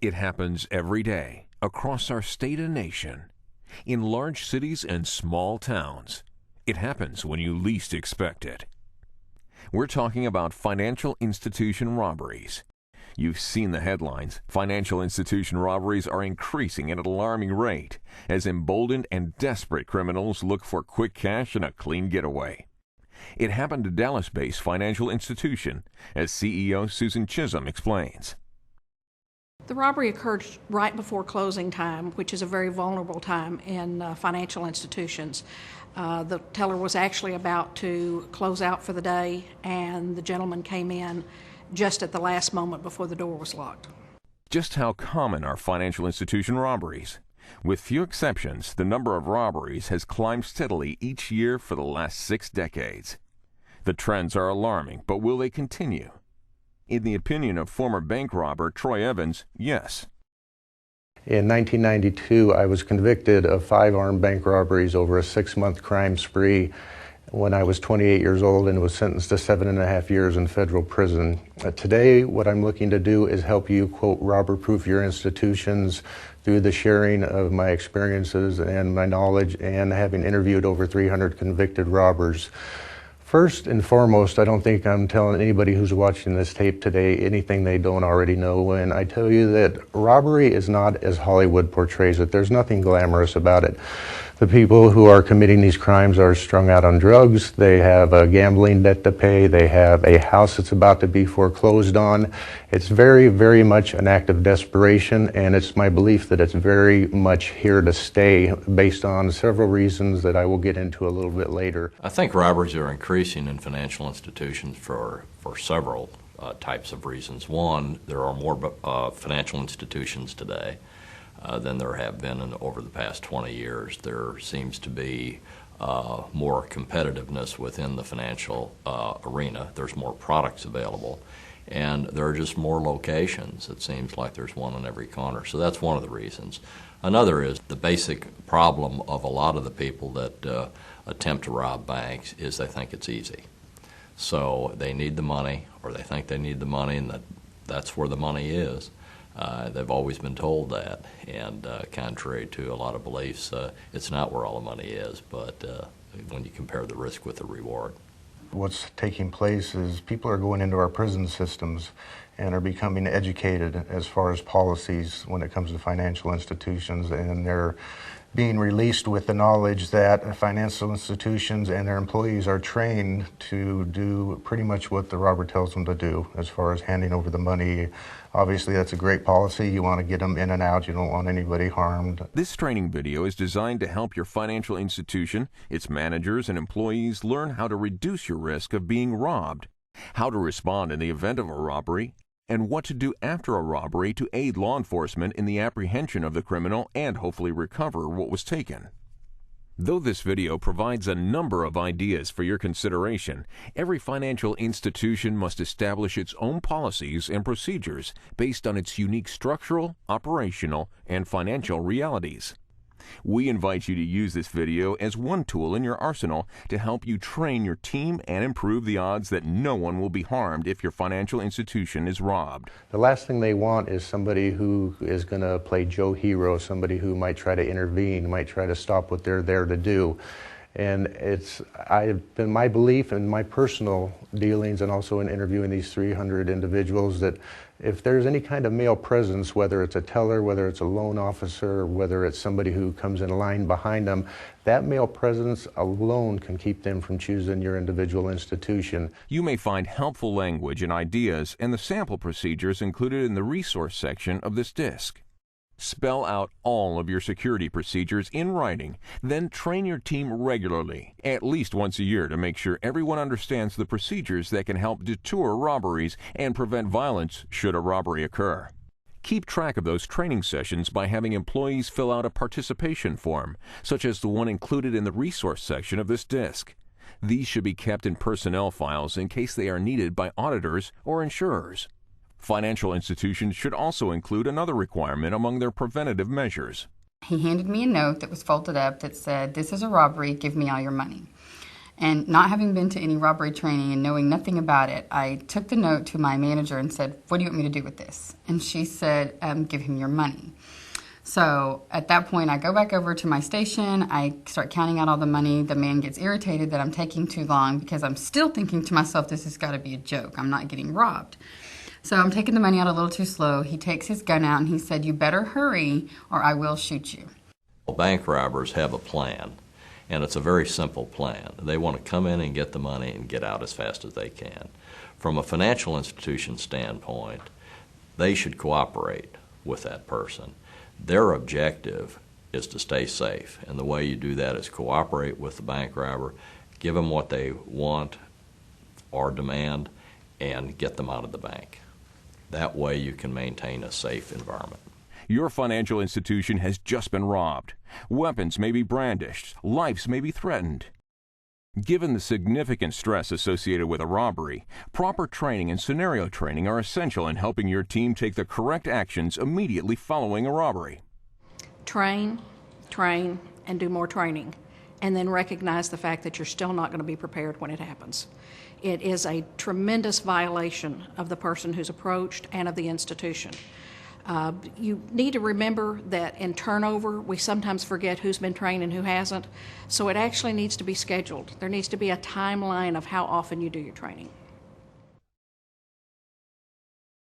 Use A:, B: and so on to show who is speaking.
A: It happens every day across our state and nation, in large cities and small towns. It happens when you least expect it. We're talking about financial institution robberies. You've seen the headlines. Financial institution robberies are increasing at an alarming rate as emboldened and desperate criminals look for quick cash and a clean getaway. It happened to Dallas-based financial institution, as CEO Susan Chisholm explains.
B: The robbery occurred right before closing time, which is a very vulnerable time in financial institutions. The teller was actually about to close out for the day, and the gentleman came in just at the last moment before the door was locked.
A: Just how common are financial institution robberies? With few exceptions, the number of robberies has climbed steadily each year for the last 6 decades. The trends are alarming, but will they continue? In the opinion of former bank robber Troy Evans, yes.
C: In 1992, I was convicted of 5 armed bank robberies over a 6-month crime spree when I was 28 years old and was sentenced to 7.5 years in federal prison. Today, what I'm looking to do is help you, quote, robber-proof your institutions through the sharing of my experiences and my knowledge and having interviewed over 300 convicted robbers. First and foremost, I don't think I'm telling anybody who's watching this tape today anything they don't already know when I tell you that robbery is not as Hollywood portrays it. There's nothing glamorous about it. The people who are committing these crimes are strung out on drugs, they have a gambling debt to pay, they have a house that's about to be foreclosed on. It's very, very much an act of desperation, and it's my belief that it's very much here to stay based on several reasons that I will get into a little bit later.
D: I think robberies are increasing in financial institutions for several types of reasons. One, there are more financial institutions today than there have been over the past 20 years. There seems to be more competitiveness within the financial arena. There's more products available, and there are just more locations. It seems like there's one on every corner. So that's one of the reasons. Another is the basic problem of a lot of the people that attempt to rob banks is they think it's easy. So they need the money, or they think they need the money, and that's where the money is. They've always been told that, and contrary to a lot of beliefs, it's not where all the money is, but when you compare the risk with the reward.
C: What's taking place is people are going into our prison systems and are becoming educated as far as policies when it comes to financial institutions, and they're being released with the knowledge that financial institutions and their employees are trained to do pretty much what the robber tells them to do as far as handing over the money. Obviously, that's a great policy. You want to get them in and out. You don't want anybody harmed.
A: This training video is designed to help your financial institution, its managers, and employees learn how to reduce your risk of being robbed, how to respond in the event of a robbery, and what to do after a robbery to aid law enforcement in the apprehension of the criminal and hopefully recover what was taken. Though this video provides a number of ideas for your consideration, every financial institution must establish its own policies and procedures based on its unique structural, operational, and financial realities. We invite you to use this video as one tool in your arsenal to help you train your team and improve the odds that no one will be harmed if your financial institution is robbed.
C: The last thing they want is somebody who is going to play Joe Hero, somebody who might try to intervene, might try to stop what they're there to do. And I've been my belief in my personal dealings and also in interviewing these 300 individuals that if there's any kind of male presence, whether it's a teller, whether it's a loan officer, whether it's somebody who comes in line behind them, that male presence alone can keep them from choosing your individual institution.
A: You may find helpful language and ideas and the sample procedures included in the resource section of this disc. Spell out all of your security procedures in writing, then train your team regularly, at least once a year, to make sure everyone understands the procedures that can help deter robberies and prevent violence should a robbery occur. Keep track of those training sessions by having employees fill out a participation form, such as the one included in the resource section of this disc. These should be kept in personnel files in case they are needed by auditors or insurers. Financial institutions should also include another requirement among their preventative measures.
E: He handed me a note that was folded up that said, "This is a robbery, give me all your money." And not having been to any robbery training and knowing nothing about it, I took the note to my manager and said, "What do you want me to do with this?" And she said, "Give him your money." So at that point, I go back over to my station. I start counting out all the money. The man gets irritated that I'm taking too long because I'm still thinking to myself, this has got to be a joke. I'm not getting robbed. So I'm taking the money out a little too slow. He takes his gun out and he said, "You better hurry or I will shoot you."
D: Bank robbers have a plan, and it's a very simple plan. They want to come in and get the money and get out as fast as they can. From a financial institution standpoint, they should cooperate with that person. Their objective is to stay safe, and the way you do that is cooperate with the bank robber, give them what they want or demand, and get them out of the bank. That way you can maintain a safe environment.
A: Your financial institution has just been robbed. Weapons may be brandished. Lives may be threatened. Given the significant stress associated with a robbery, proper training and scenario training are essential in helping your team take the correct actions immediately following a robbery.
B: Train, and do more training, and then recognize the fact that you're still not going to be prepared when it happens. It is a tremendous violation of the person who's approached and of the institution. You need to remember that in turnover, we sometimes forget who's been trained and who hasn't, so it actually needs to be scheduled. There needs to be a timeline of how often you do your training.